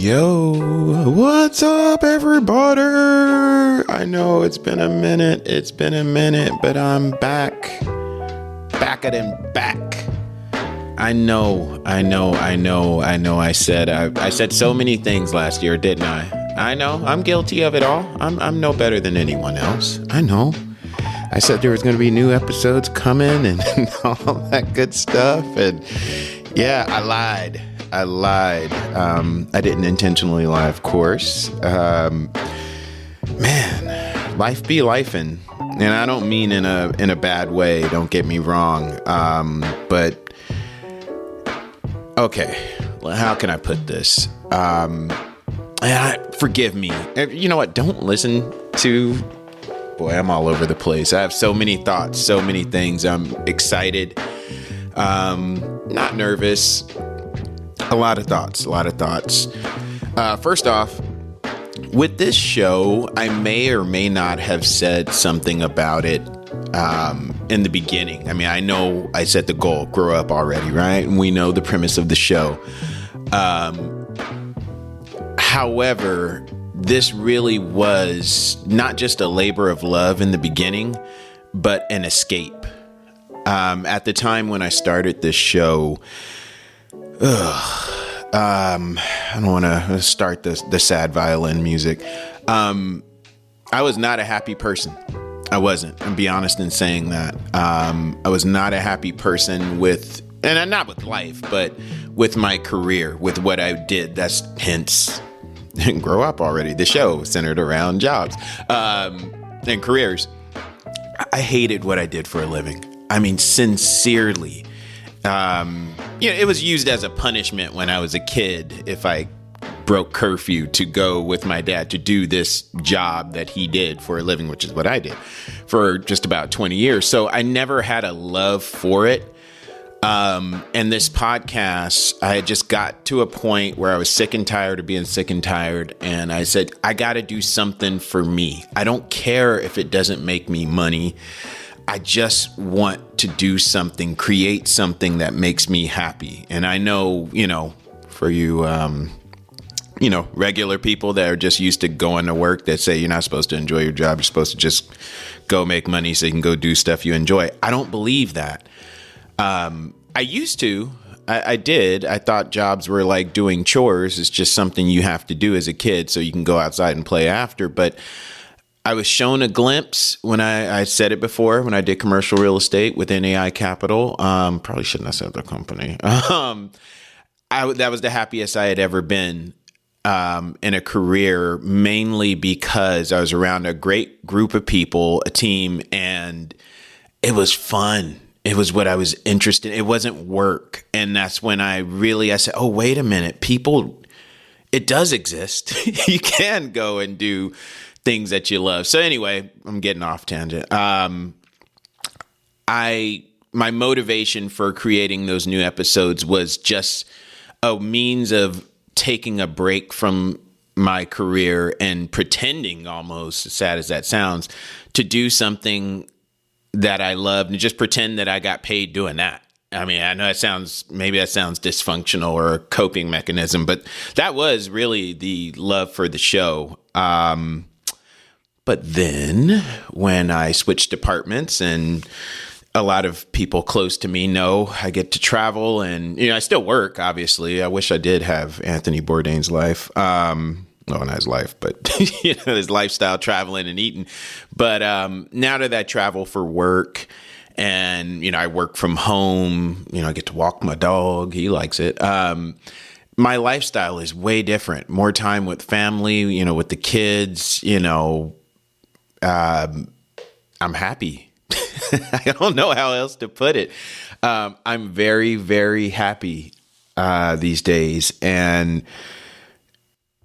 Yo, what's up, everybody? I know it's been a minute, but I'm back at back. I know. I said so many things last year, didn't I? I know, I'm guilty of it all. I'm no better than anyone else. I know. I said there was going to be new episodes coming and all that good stuff. And yeah, I lied. I didn't intentionally lie, of course. Man, life be lifing. And I don't mean in a bad way. Don't get me wrong. But okay, well, how can I put this? Forgive me. You know what? Don't listen to... Boy, I'm all over the place. I have so many thoughts, so many things. I'm excited, not nervous. A lot of thoughts. First off, with this show, I may or may not have said something about it in the beginning. I mean, I know I set the goal, grow up already, right? And we know the premise of the show. However, this really was not just a labor of love in the beginning, but an escape. At the time when I started this show, I don't want to start the sad violin music. I was not a happy person. I wasn't. I'll be honest in saying that. I was not a happy person and not with life, but with my career, with what I did. That's hence Grow Up Already. The show centered around jobs and careers. I hated what I did for a living. I mean, sincerely. It was used as a punishment when I was a kid if I broke curfew to go with my dad to do this job that he did for a living, which is what I did for just about 20 years. So I never had a love for it. And this podcast, I had just got to a point where I was sick and tired of being sick and tired. And I said, I got to do something for me. I don't care if it doesn't make me money. I just want to do something, create something that makes me happy. And I know, for you, regular people that are just used to going to work that say you're not supposed to enjoy your job. You're supposed to just go make money so you can go do stuff you enjoy. I don't believe that. I used to. I did. I thought jobs were like doing chores. It's just something you have to do as a kid so you can go outside and play after. But I was shown a glimpse when I said it before, when I did commercial real estate with NAI Capital. Probably shouldn't have said the company. That was the happiest I had ever been in a career, mainly because I was around a great group of people, a team, and it was fun. It was what I was interested in. It wasn't work. And that's when I said, oh, wait a minute, people, it does exist. You can go and do things that you love. So anyway, I'm getting off tangent. My motivation for creating those new episodes was just a means of taking a break from my career and pretending, almost as sad as that sounds, to do something that I loved and just pretend that I got paid doing that. I mean, I know maybe that sounds dysfunctional or a coping mechanism, but that was really the love for the show. But then when I switched departments, and a lot of people close to me know I get to travel, and I still work, obviously. I wish I did have Anthony Bourdain's life. Well, not his life, but his lifestyle, traveling and eating. But now that I travel for work, and I work from home, I get to walk my dog. He likes it. My lifestyle is way different. More time with family, with the kids. I'm happy. I don't know how else to put it. I'm very, very happy these days, and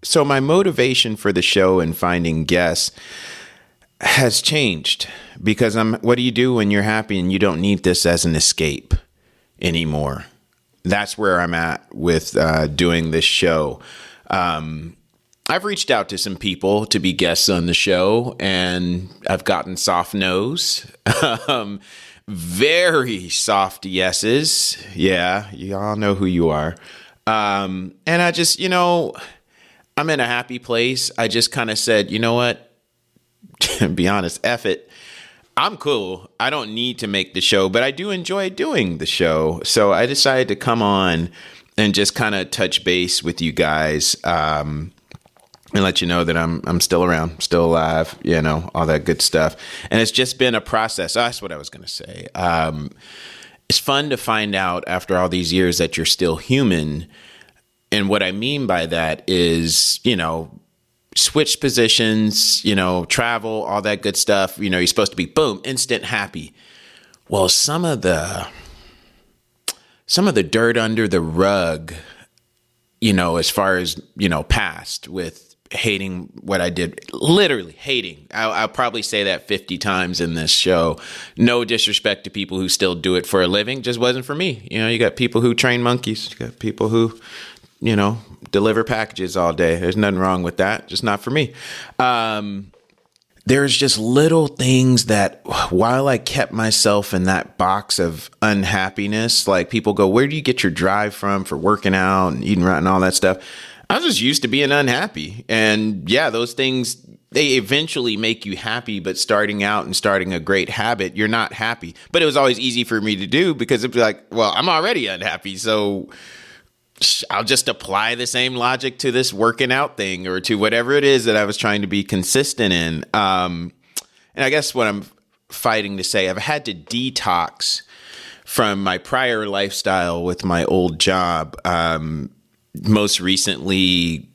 so my motivation for the show and finding guests has changed, because what do you do when you're happy and you don't need this as an escape anymore? That's where I'm at with doing this show. I've reached out to some people to be guests on the show, and I've gotten soft no's, very soft yeses. Yeah, you all know who you are. And I just, I'm in a happy place. I just kind of said, you know what? To be honest, F it. I'm cool. I don't need to make the show, but I do enjoy doing the show. So I decided to come on and just kind of touch base with you guys, and let you know that I'm still around, still alive, all that good stuff. And it's just been a process. That's what I was going to say. It's fun to find out after all these years that you're still human. And what I mean by that is, switch positions, travel, all that good stuff. You're supposed to be, boom, instant happy. Well, some of the dirt under the rug, as far as, past with hating what I did, literally hating. I'll probably say that 50 times in this show. No disrespect to people who still do it for a living. Just wasn't for me. You got people who train monkeys. You got people who, deliver packages all day. There's nothing wrong with that. Just not for me. There's just little things that while I kept myself in that box of unhappiness, like people go, where do you get your drive from for working out and eating right and all that stuff? I was just used to being unhappy. And yeah, those things, they eventually make you happy, but starting out and starting a great habit, you're not happy. But it was always easy for me to do because it'd be like, well, I'm already unhappy. So I'll just apply the same logic to this working out thing or to whatever it is that I was trying to be consistent in. And I guess what I'm fighting to say, I've had to detox from my prior lifestyle with my old job. Most recently,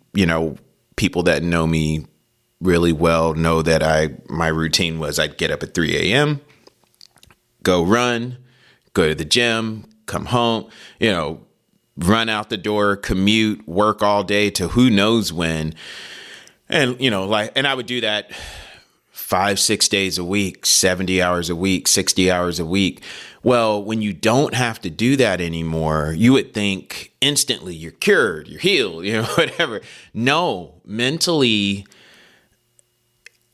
people that know me really well know that my routine was I'd get up at 3 a.m., go run, go to the gym, come home, run out the door, commute, work all day to who knows when. And, and I would do that 5-6 days a week, 70 hours a week, 60 hours a week. Well, when you don't have to do that anymore, you would think instantly you're cured, you're healed, whatever. No, mentally,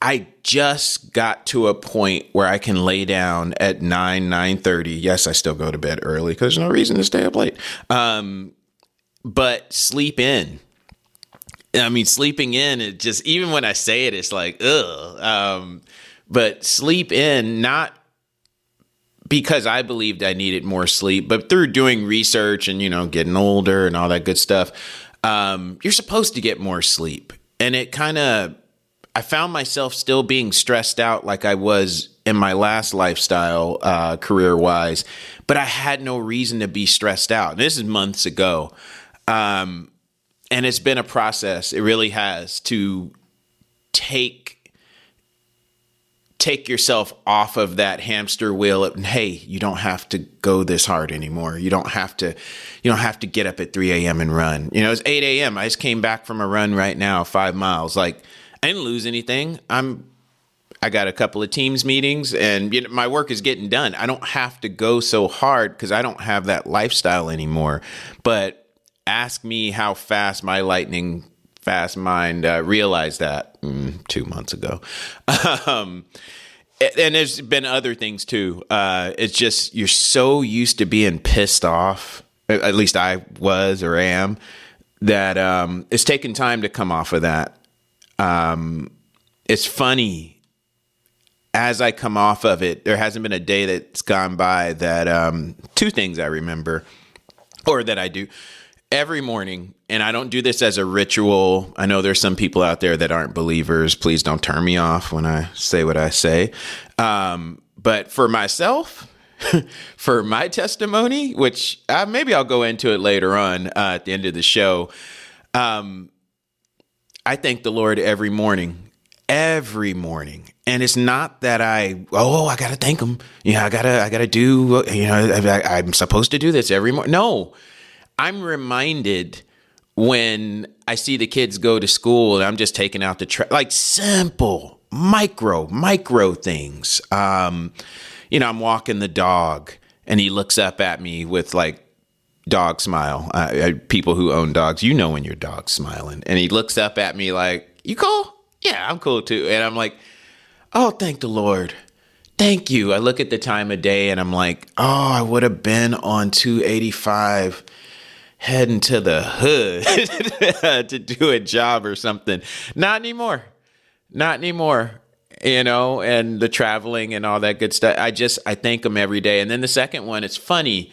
I just got to a point where I can lay down at 9:30. Yes, I still go to bed early because there's no reason to stay up late. But sleep in. I mean, sleeping in, it just, even when I say it, it's like, ugh. But sleep in, not because I believed I needed more sleep, but through doing research and, getting older and all that good stuff, you're supposed to get more sleep. And it I found myself still being stressed out like I was in my last lifestyle, career-wise, but I had no reason to be stressed out. And this is months ago. And it's been a process. It really has, to take yourself off of that hamster wheel. And hey, you don't have to go this hard anymore. You don't have to get up at 3 a.m. and run. It's 8 a.m. I just came back from a run right now, 5 miles. Like, I didn't lose anything. I got a couple of Teams meetings and my work is getting done. I don't have to go so hard because I don't have that lifestyle anymore. But ask me how fast my lightning fast mind realized that 2 months ago. And there's been other things too. It's just, you're so used to being pissed off. At least I was or am, that it's taken time to come off of that. It's funny, as I come off of it, there hasn't been a day that's gone by that, two things I remember, or that I do every morning. And I don't do this as a ritual. I know there's some people out there that aren't believers. Please don't turn me off when I say what I say. But for myself, for my testimony, which maybe I'll go into it later on at the end of the show, I thank the Lord every morning. And it's not that I got to thank him. I gotta do, I'm supposed to do this every morning. No, I'm reminded when I see the kids go to school and I'm just taking out the trash, like simple, micro things. I'm walking the dog and he looks up at me with like dog smile. People who own dogs, when your dog's smiling, and he looks up at me like, you cool? Yeah, I'm cool too. And I'm like, oh, thank the Lord. Thank you. I look at the time of day and I'm like, oh, I would have been on 285 heading to the hood to do a job or something. Not anymore. Not anymore. And the traveling and all that good stuff. I thank them every day. And then the second one, it's funny.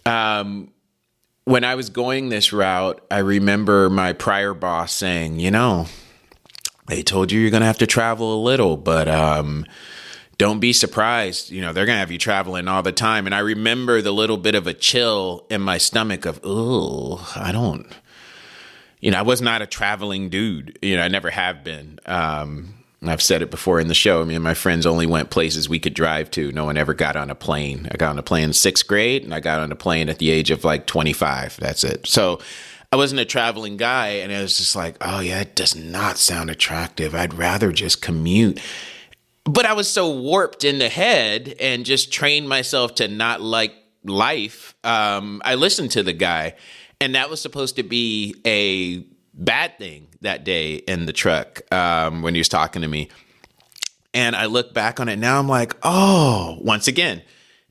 When I was going this route, I remember my prior boss saying, they told you you're going to have to travel a little, but don't be surprised. They're going to have you traveling all the time. And I remember the little bit of a chill in my stomach of, I was not a traveling dude. I never have been. I've said it before in the show. Me and my friends only went places we could drive to. No one ever got on a plane. I got on a plane in 6th grade, and I got on a plane at the age of 25. That's it. So I wasn't a traveling guy, and it was just like, oh yeah, it does not sound attractive. I'd rather just commute. But I was so warped in the head and just trained myself to not like life. I listened to the guy, and that was supposed to be a bad thing that day in the truck when he was talking to me. And I look back on it now, I'm like, oh, once again,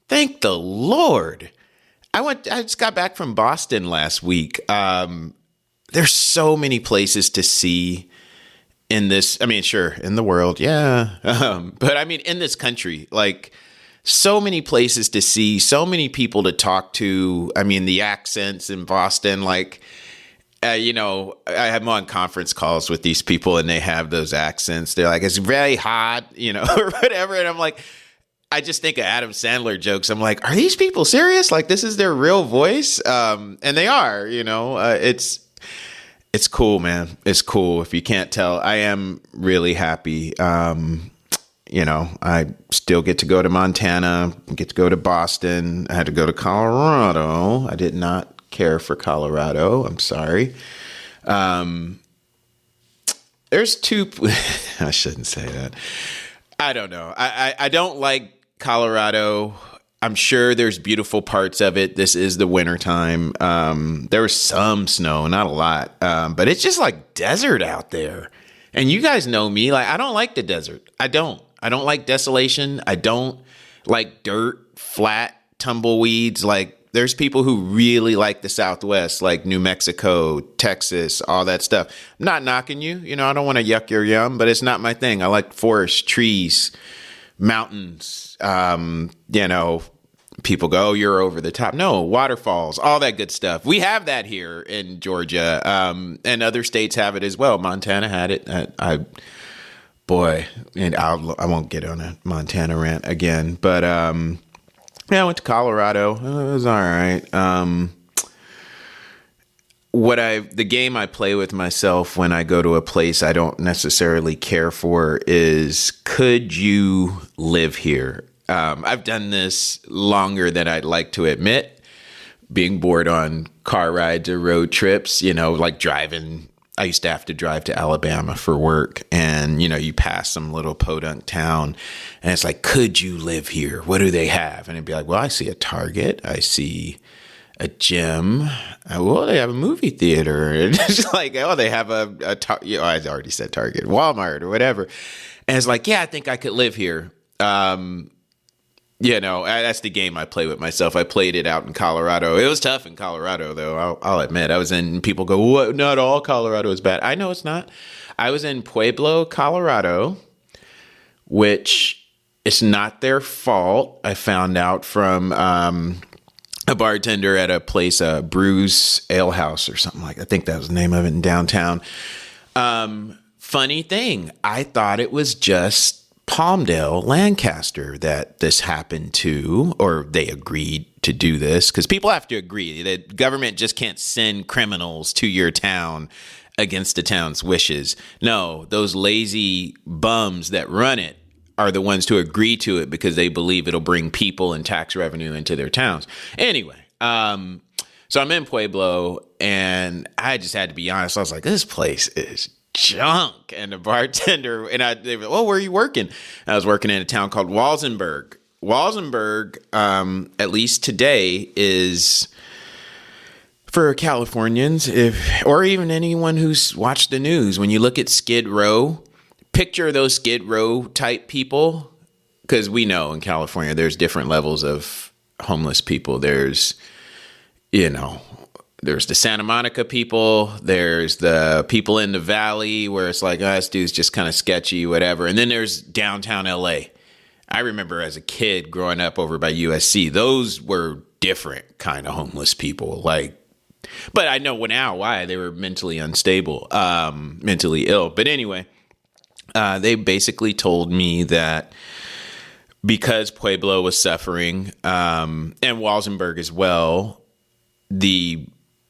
thank the Lord. I just got back from Boston last week. There's so many places to see in this. Sure, in the world. Yeah. But in this country, so many places to see, so many people to talk to. The accents in Boston, I have on conference calls with these people and they have those accents. They're like, it's very hot, or whatever. And I'm like, I just think of Adam Sandler jokes. I'm like, are these people serious? This is their real voice? And they are, it's cool, man. It's cool. If you can't tell, I am really happy. I still get to go to Montana, get to go to Boston. I had to go to Colorado. I did not care for Colorado. I'm sorry. There's two. I shouldn't say that. I don't know. I don't like Colorado. I'm sure there's beautiful parts of it. This is the wintertime. There was some snow, not a lot. But it's just like desert out there. And you guys know me. I don't like the desert. I don't like desolation. I don't like dirt, flat, tumbleweeds. There's people who really like the Southwest, like New Mexico, Texas, all that stuff. I'm not knocking you. I don't want to yuck your yum, but it's not my thing. I like forests, trees, mountains. People go, oh, you're over the top. No, waterfalls, all that good stuff. We have that here in Georgia, and other states have it as well. Montana had it. I won't get on a Montana rant again, but I went to Colorado. It was all right. The game I play with myself when I go to a place I don't necessarily care for is, could you live here? I've done this longer than I'd like to admit, being bored on car rides or road trips, driving. I used to have to drive to Alabama for work, and, you pass some little podunk town and it's like, could you live here? What do they have? And it'd be like, well, I see a Target. I see a gym. Well, they have a movie theater. And it's just like, oh, they have I already said Target, Walmart or whatever. And it's like, yeah, I think I could live here. That's the game I play with myself. I played it out in Colorado. It was tough in Colorado, though. I'll admit. People go, what? Not all Colorado is bad. I know it's not. I was in Pueblo, Colorado, which it's not their fault. I found out from a bartender at a place, Brews Ale House or something like that. I think that was the name of it in downtown. Funny thing, I thought it was just Palmdale, Lancaster that this happened to, or they agreed to do this, because people have to agree. The government just can't send criminals to your town against the town's wishes. No, those lazy bums that run it are the ones to agree to it because they believe it'll bring people and tax revenue into their towns. Anyway, so I'm in Pueblo, and I just had to be honest. I was like, this place is junk. And the bartender, they were, oh, where are you working? I was working in a town called Walsenburg. Walsenburg, at least today, is for Californians, or even anyone who's watched the news. When you look at Skid Row, picture those Skid Row type people, because we know in California there's different levels of homeless people. There's, there's the Santa Monica people, there's the people in the valley where it's like, oh, this dude's just kind of sketchy, whatever. And then there's downtown LA. I remember as a kid growing up over by USC, those were different kind of homeless people. Like, but I know now why. They were mentally unstable, mentally ill. But anyway, they basically told me that because Pueblo was suffering, and Walsenburg as well,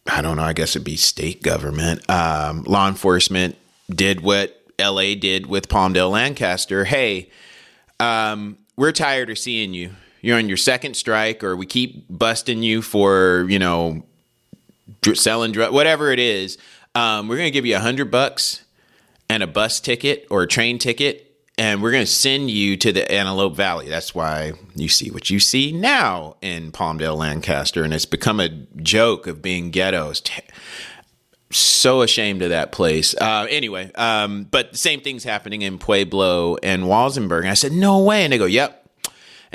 I don't know, I guess it'd be state government, law enforcement did what LA did with Palmdale Lancaster. Hey, we're tired of seeing you. You're on your second strike, or we keep busting you for, selling drugs, whatever it is. We're going to give you $100 and a bus ticket or a train ticket, and we're going to send you to the Antelope Valley. That's why you see what you see now in Palmdale Lancaster, and it's become a joke of being ghettos. So ashamed of that place. Anyway, but the same thing's happening in Pueblo and Walsenburg. And I said, no way. And they go, yep.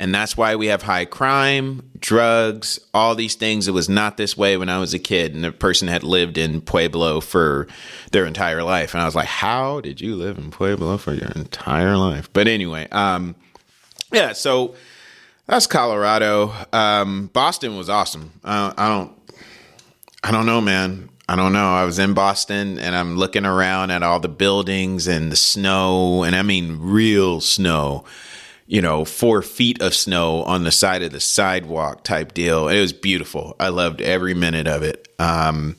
And that's why we have high crime, drugs, all these things. It was not this way when I was a kid, and the person had lived in Pueblo for their entire life. And I was like, how did you live in Pueblo for your entire life? But anyway, yeah, so that's Colorado. Boston was awesome. I don't know, man. I don't know. I was in Boston, and I'm looking around at all the buildings and the snow, and I mean real snow. 4 feet of snow on the side of the sidewalk type deal. It was beautiful. I loved every minute of it. When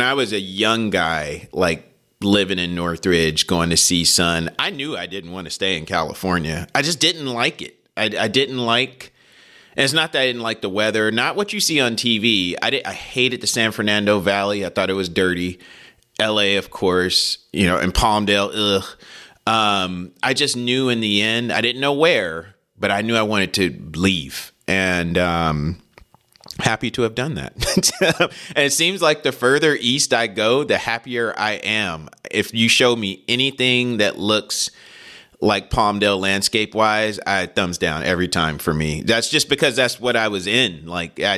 I was a young guy, like living in Northridge, going to see sun, I knew I didn't want to stay in California. I just didn't like it. I didn't like, and it's not that I didn't like the weather, not what you see on TV. I hated the San Fernando Valley. I thought it was dirty. LA, of course, and Palmdale, ugh. I just knew in the end, I didn't know where, but I knew I wanted to leave, and happy to have done that. And it seems like the further east I go, the happier I am. If you show me anything that looks like Palmdale landscape wise, thumbs down every time for me. That's just because that's what I was in. Like, I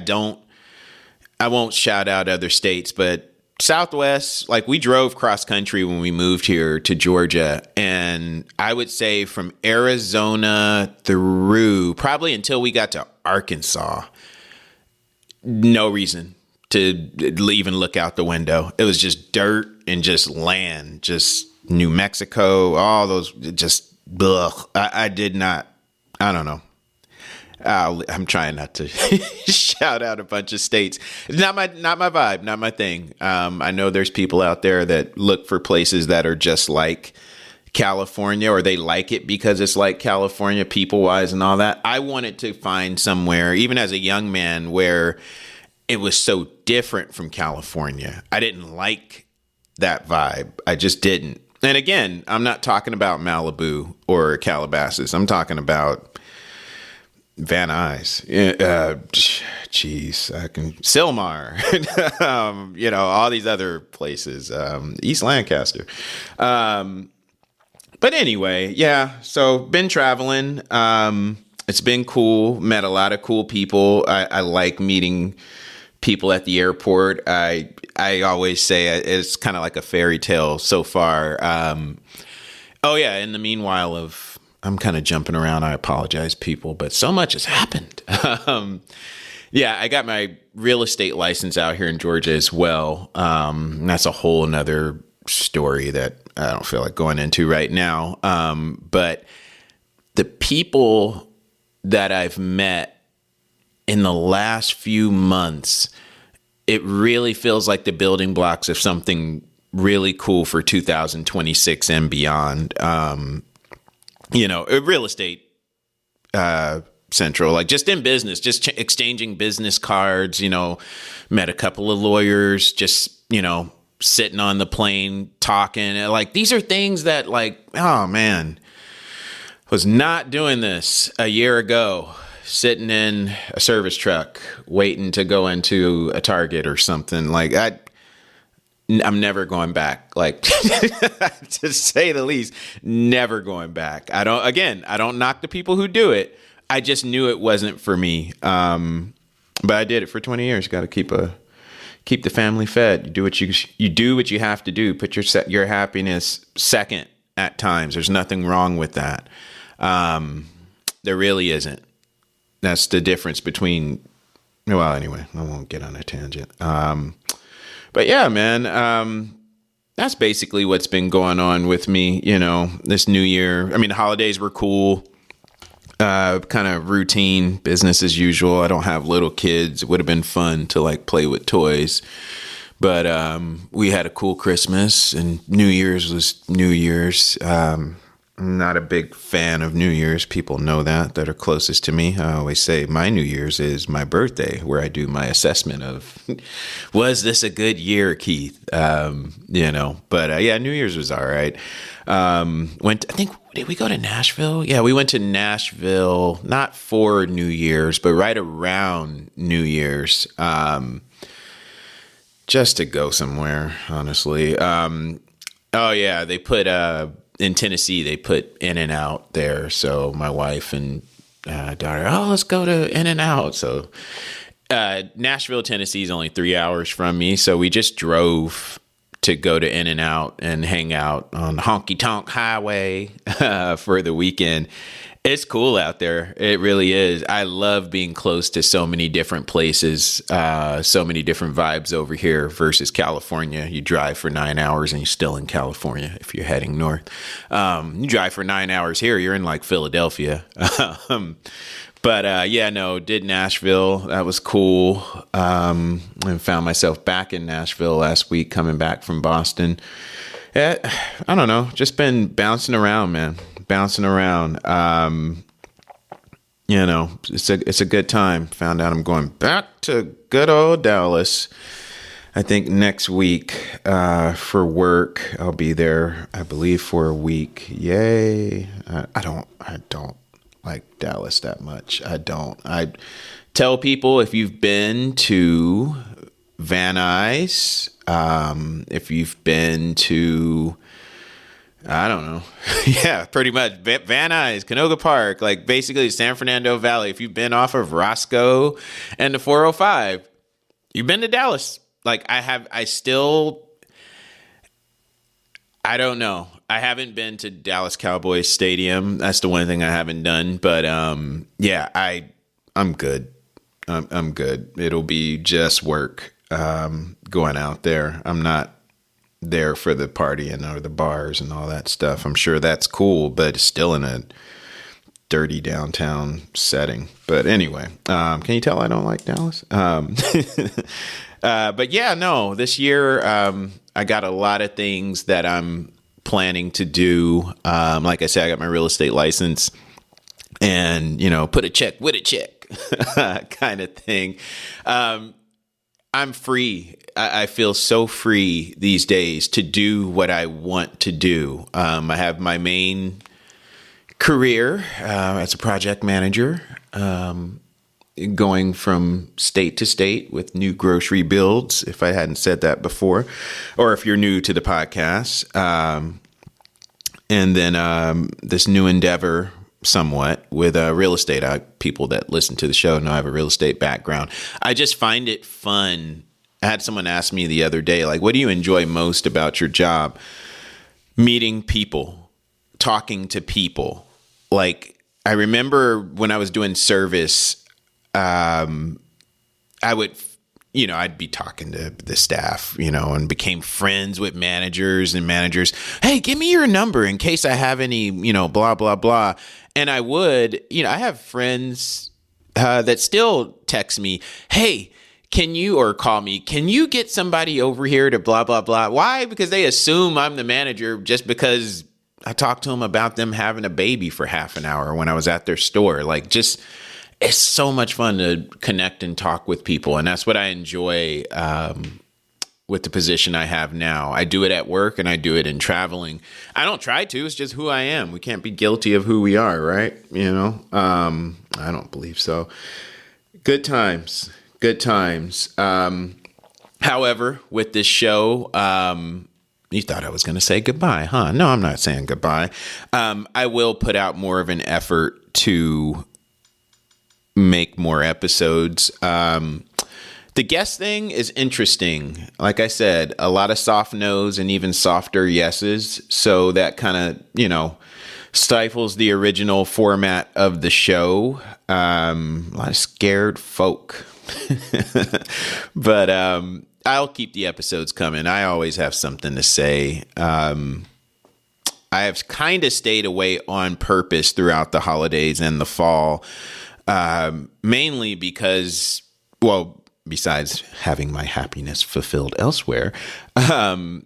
won't shout out other states, but Southwest, like we drove cross country when we moved here to Georgia, and I would say from Arizona through probably until we got to Arkansas, no reason to even look out the window. It was just dirt and just land, just New Mexico, all those, just ugh. I did not, I don't know. I'm trying not to shout out a bunch of states. It's not my vibe, not my thing. I know there's people out there that look for places that are just like California, or they like it because it's like California people wise and all that. I wanted to find somewhere, even as a young man, where it was so different from California. I didn't like that vibe. I just didn't. And again, I'm not talking about Malibu or Calabasas. I'm talking about Van Nuys, I can Silmar, all these other places, East Lancaster. But anyway, yeah. So been traveling. It's been cool. Met a lot of cool people. I like meeting people at the airport. I always say it's kind of like a fairy tale so far. Oh yeah. In the meanwhile I'm kind of jumping around. I apologize, people, but so much has happened. Yeah, I got my real estate license out here in Georgia as well. That's a whole nother story that I don't feel like going into right now. But the people that I've met in the last few months, it really feels like the building blocks of something really cool for 2026 and beyond. Real estate central, like just in business, just exchanging business cards, met a couple of lawyers, just, sitting on the plane talking. Like, these are things that, like, oh man, was not doing this a year ago, sitting in a service truck, waiting to go into a Target or something. Like, I'm never going back. Like, to say the least, never going back. I don't knock the people who do it. I just knew it wasn't for me. But I did it for 20 years. Got to keep the family fed. You do what you have to do. Put your happiness second at times. There's nothing wrong with that. There really isn't. That's the difference between, well, anyway, I won't get on a tangent. But yeah, man, that's basically what's been going on with me, this new year. I mean, the holidays were cool. Kind of routine, business as usual. I don't have little kids. It would have been fun to like play with toys. But we had a cool Christmas, and New Year's was New Year's. I'm not a big fan of New Year's. People know that are closest to me. I always say my New Year's is my birthday, where I do my assessment of, was this a good year, Keith? But yeah, New Year's was all right. Did we go to Nashville? Yeah, we went to Nashville, not for New Year's, but right around New Year's, just to go somewhere, honestly. Oh yeah, they put, in Tennessee, they put In-N-Out there. So my wife and daughter, let's go to In-N-Out. So Nashville, Tennessee is only 3 hours from me. So we just drove to go to In-N-Out and hang out on Honky Tonk Highway for the weekend. It's cool out there. It really is. I love being close to so many different places, so many different vibes over here versus California. You drive for 9 hours and you're still in California if you're heading north. You drive for 9 hours here, you're in like Philadelphia. Did Nashville. That was cool. And found myself back in Nashville last week, coming back from Boston. I don't know, just been bouncing around, man. Bouncing around. It's a good time. Found out I'm going back to good old Dallas. I think next week for work. I'll be there, I believe, for a week. Yay. I don't like Dallas that much. I tell people, if you've been to Van Nuys, if you've been to, I don't know. Yeah, pretty much. Van Nuys, Canoga Park, like basically San Fernando Valley. If you've been off of Roscoe and the 405, you've been to Dallas. Like I don't know. I haven't been to Dallas Cowboys Stadium. That's the one thing I haven't done. But I'm good. I'm good. It'll be just work going out there. I'm not there for the partying or the bars and all that stuff. I'm sure that's cool, but it's still in a dirty downtown setting. But anyway, can you tell I don't like Dallas? But yeah, no, this year I got a lot of things that I'm planning to do. Like I said, I got my real estate license and, put a check with a check kind of thing. I'm free. I feel so free these days to do what I want to do. I have my main career as a project manager, going from state to state with new grocery builds, if I hadn't said that before, or if you're new to the podcast. And then this new endeavor somewhat with real estate. People that listen to the show know I have a real estate background. I just find it fun. I had someone ask me the other day, like, what do you enjoy most about your job? Meeting people, talking to people. Like, I remember when I was doing service, I would, I'd be talking to the staff, and became friends with managers. Hey, give me your number in case I have any, blah, blah, blah. And I would, I have friends that still text me, hey, or call me, can you get somebody over here to blah, blah, blah? Why? Because they assume I'm the manager just because I talked to them about them having a baby for half an hour when I was at their store. Like, just, it's so much fun to connect and talk with people. And that's what I enjoy with the position I have now. I do it at work and I do it in traveling. I don't try to. It's just who I am. We can't be guilty of who we are, right? I don't believe so. Good times. However, with this show, you thought I was going to say goodbye, huh? No, I'm not saying goodbye. I will put out more of an effort to make more episodes. The guest thing is interesting. Like I said, a lot of soft no's and even softer yeses. So that kind of, stifles the original format of the show. A lot of scared folk. But I'll keep the episodes coming. I always have something to say. I have kind of stayed away on purpose throughout the holidays and the fall, mainly because, besides having my happiness fulfilled elsewhere, I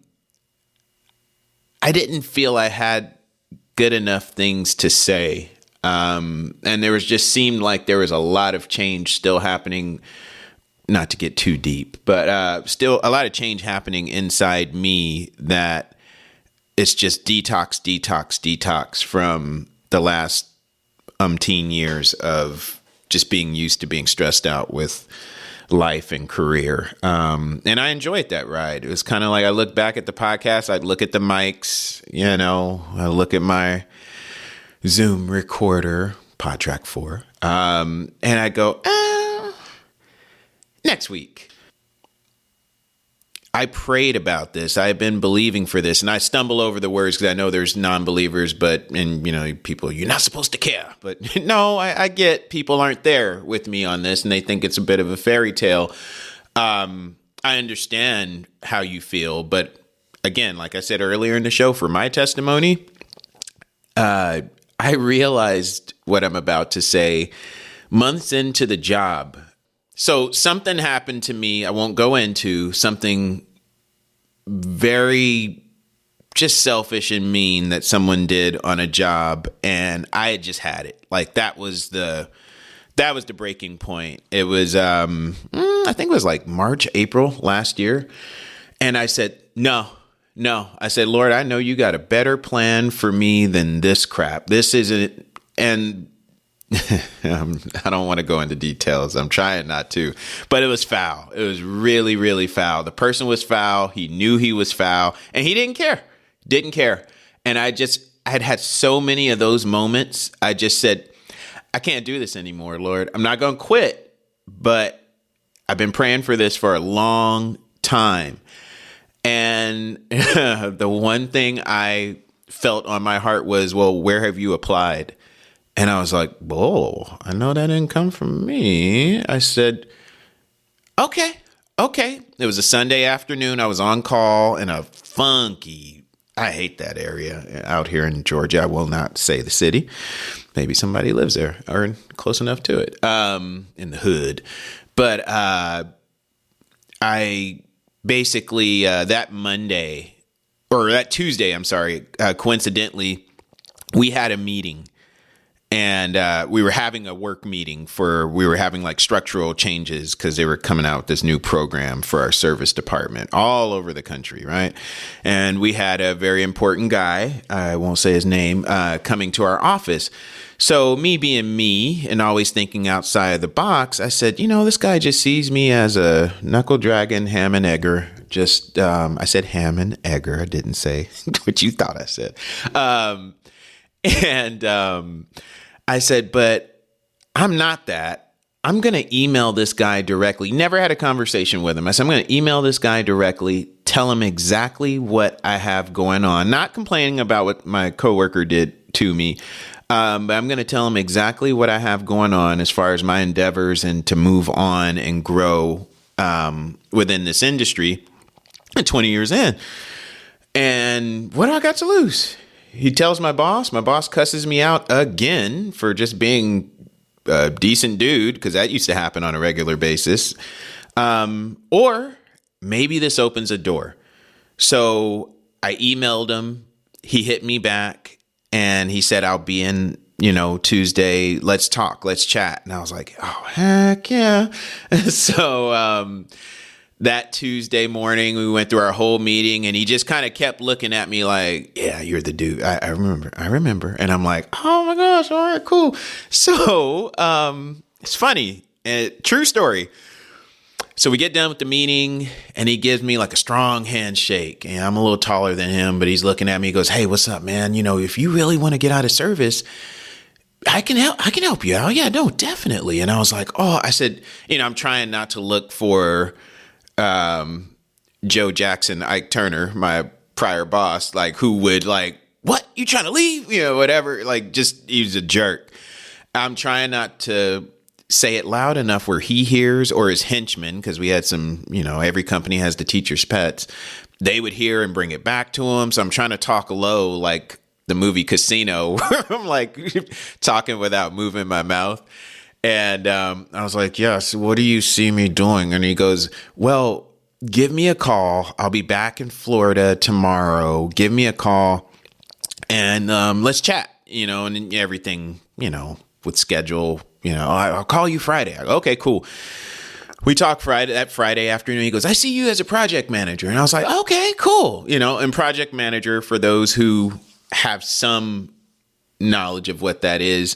didn't feel I had good enough things to say. And seemed like there was a lot of change still happening, not to get too deep, but still a lot of change happening inside me that it's just detox from the last umpteen years of just being used to being stressed out with life and career. And I enjoyed that ride. It was kind of like I look back at the podcast, I'd look at the mics, I look at my Zoom recorder, PodTrack 4, and I go, next week. I prayed about this. I've been believing for this, and I stumble over the words because I know there's non-believers, people, you're not supposed to care. But no, I get people aren't there with me on this, and they think it's a bit of a fairy tale. I understand how you feel, but again, like I said earlier in the show, for my testimony, I realized what I'm about to say months into the job. So something happened to me. I won't go into something very just selfish and mean that someone did on a job. And I had just had it. Like that was the breaking point. It was, I think it was like March, April last year. And I said, no. I said, Lord, I know you got a better plan for me than this crap. This isn't. And I don't want to go into details. I'm trying not to, but it was foul. It was really, really foul. The person was foul. He knew he was foul and he didn't care. And I had so many of those moments. I just said, I can't do this anymore, Lord. I'm not going to quit, but I've been praying for this for a long time. And the one thing I felt on my heart was, well, where have you applied? And I was like, whoa, I know that didn't come from me. I said, okay. It was a Sunday afternoon. I was on call in a funky, I hate that area out here in Georgia. I will not say the city. Maybe somebody lives there or close enough to it, in the hood. But I basically, that Tuesday, coincidentally, we had a meeting. And we were having a work meeting we were having like structural changes because they were coming out with this new program for our service department all over the country, right? And we had a very important guy, I won't say his name, coming to our office. So me being me and always thinking outside of the box, I said, this guy just sees me as a knuckle dragging ham and egger. I said ham and egger. I didn't say what you thought I said. I said, but I'm not that. I'm going to email this guy directly. Never had a conversation with him. I said, I'm going to email this guy directly, tell him exactly what I have going on. Not complaining about what my coworker did to me, but I'm going to tell him exactly what I have going on as far as my endeavors and to move on and grow within this industry at 20 years in. And what do I got to lose? He tells my boss cusses me out again for just being a decent dude, because that used to happen on a regular basis. Or maybe this opens a door. So I emailed him. He hit me back and he said, I'll be in, Tuesday. Let's talk. Let's chat. And I was like, oh, heck yeah. So that Tuesday morning, we went through our whole meeting and he just kind of kept looking at me like, yeah, you're the dude. I remember. And I'm like, oh my gosh. All right, cool. So, it's funny. True story. So we get done with the meeting and he gives me like a strong handshake, and I'm a little taller than him, but he's looking at me. He goes, hey, what's up, man? If you really want to get out of service, I can help you out. Yeah, no, definitely. And I was like, oh, I said, I'm trying not to look for Joe Jackson, Ike Turner, my prior boss, like who would like, what, you trying to leave? Whatever. Like, just, he's a jerk. I'm trying not to say it loud enough where he hears, or his henchmen, because we had some, every company has the teacher's pets. They would hear and bring it back to him. So I'm trying to talk low, like the movie Casino. I'm like talking without moving my mouth. And I was like, yes, what do you see me doing? And he goes, well, give me a call. I'll be back in Florida tomorrow. Give me a call and let's chat, and everything, with schedule, I'll call you Friday. I go, okay, cool. We talked that Friday afternoon. He goes, I see you as a project manager. And I was like, okay, cool. And project manager, for those who have some knowledge of what that is,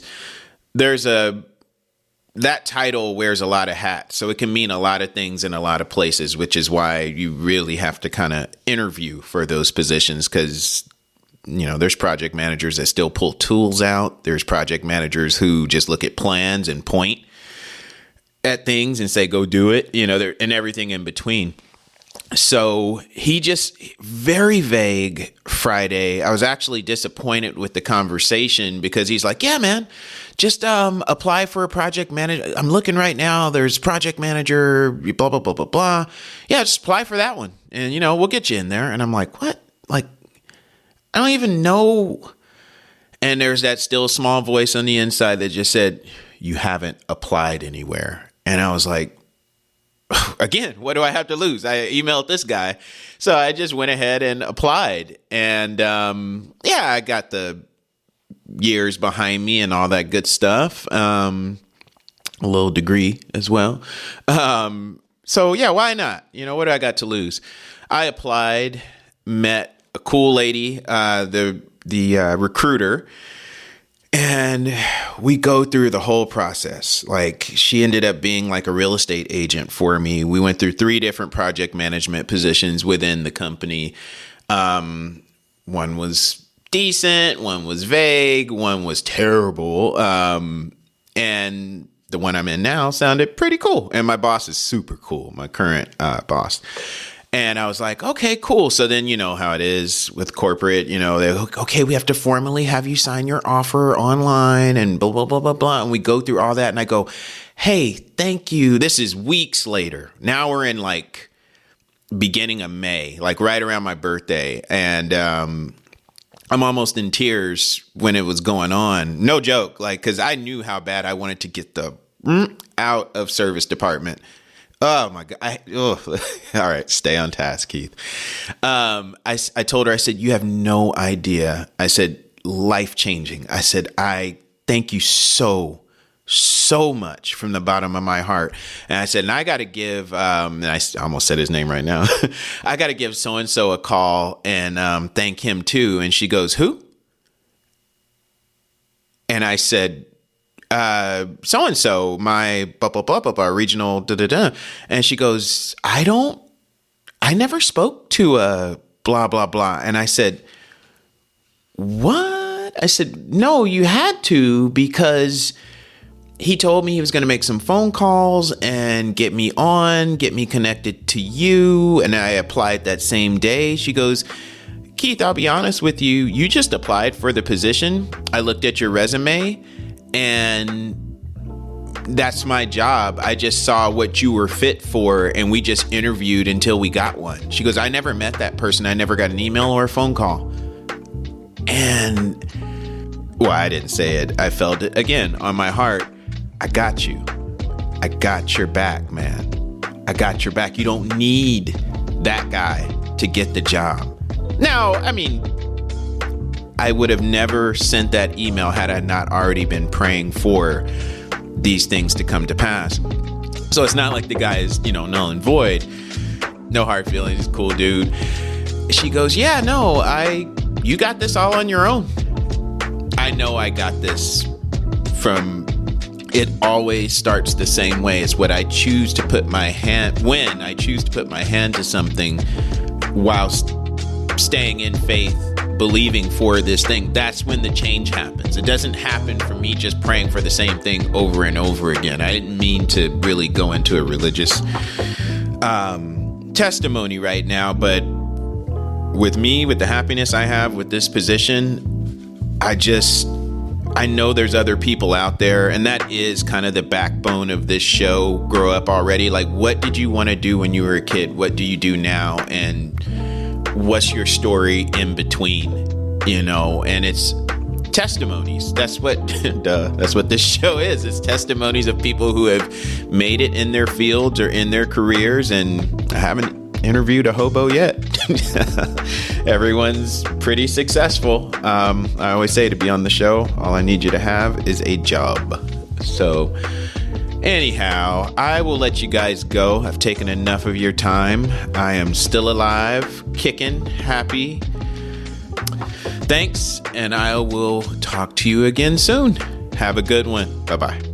that title wears a lot of hats. So it can mean a lot of things in a lot of places, which is why you really have to kind of interview for those positions. Because, there's project managers that still pull tools out. There's project managers who just look at plans and point at things and say, go do it, and everything in between. So he just very vague Friday. I was actually disappointed with the conversation because he's like, yeah, man, just apply for a project manager. I'm looking right now. There's project manager, blah, blah, blah, blah, blah. Yeah, just apply for that one. And, we'll get you in there. And I'm like, what? Like, I don't even know. And there's that still small voice on the inside that just said, you haven't applied anywhere. And I was like, again, what do I have to lose? I emailed this guy. So I just went ahead and applied. And I got the years behind me and all that good stuff. A little degree as well. So yeah, why not? What do I got to lose? I applied, met a cool lady, the recruiter. And we go through the whole process. Like, she ended up being like a real estate agent for me. We went through 3 different project management positions within the company. One was decent, one was vague, one was terrible. And the one I'm in now sounded pretty cool. And my boss is super cool, my current boss. And I was like, okay, cool. So then, how it is with corporate, okay, we have to formally have you sign your offer online and blah, blah, blah, blah, blah. And we go through all that. And I go, hey, thank you. This is weeks later. Now we're in like beginning of May, like right around my birthday. And I'm almost in tears when it was going on. No joke. Like, because I knew how bad I wanted to get the out of service department. Oh my God. All right. Stay on task, Keith. I told her, I said, you have no idea. I said, life-changing. I said, I thank you so much from the bottom of my heart. And I said, and I got to give, and I almost said his name right now. I got to give so-and-so a call and thank him too. And she goes, who? And I said, so-and-so, my blah, blah, blah, blah, blah, regional, da, da, da. And she goes, I never spoke to a blah, blah, blah. And I said, what? I said, no, you had to, because he told me he was going to make some phone calls and get me connected to you. And I applied that same day. She goes, Keith, I'll be honest with you. You just applied for the position. I looked at your resume and that's my job. I just saw what you were fit for and we just interviewed until we got one. She goes, I never met that person. I never got an email or a phone call. And well, I didn't say it. I felt it again on my heart. I got you. I got your back, man. I got your back. You don't need that guy to get the job. Now, I mean, I would have never sent that email had I not already been praying for these things to come to pass. So it's not like the guy is, null and void. No hard feelings, cool dude. She goes, yeah, no, you got this all on your own. I know I got this from, it always starts the same way. It's what I choose to put my hand, when I choose to put my hand to something whilst staying in faith believing for this thing, that's when the change happens. It doesn't happen from me just praying for the same thing over and over again. I didn't mean to really go into a religious testimony right now, but with me, with the happiness I have with this position, I know there's other people out there, and that is kind of the backbone of this show, Grow Up Already. Like, what did you want to do when you were a kid? What do you do now? And what's your story in between? And it's testimonies. That's what that's what this show is. It's testimonies of people who have made it in their fields or in their careers, and I haven't interviewed a hobo yet. Everyone's pretty successful. I always say, to be on the show, all I need you to have is a job. So anyhow, I will let you guys go. I've taken enough of your time. I am still alive, kicking, happy. Thanks, and I will talk to you again soon. Have a good one. Bye-bye.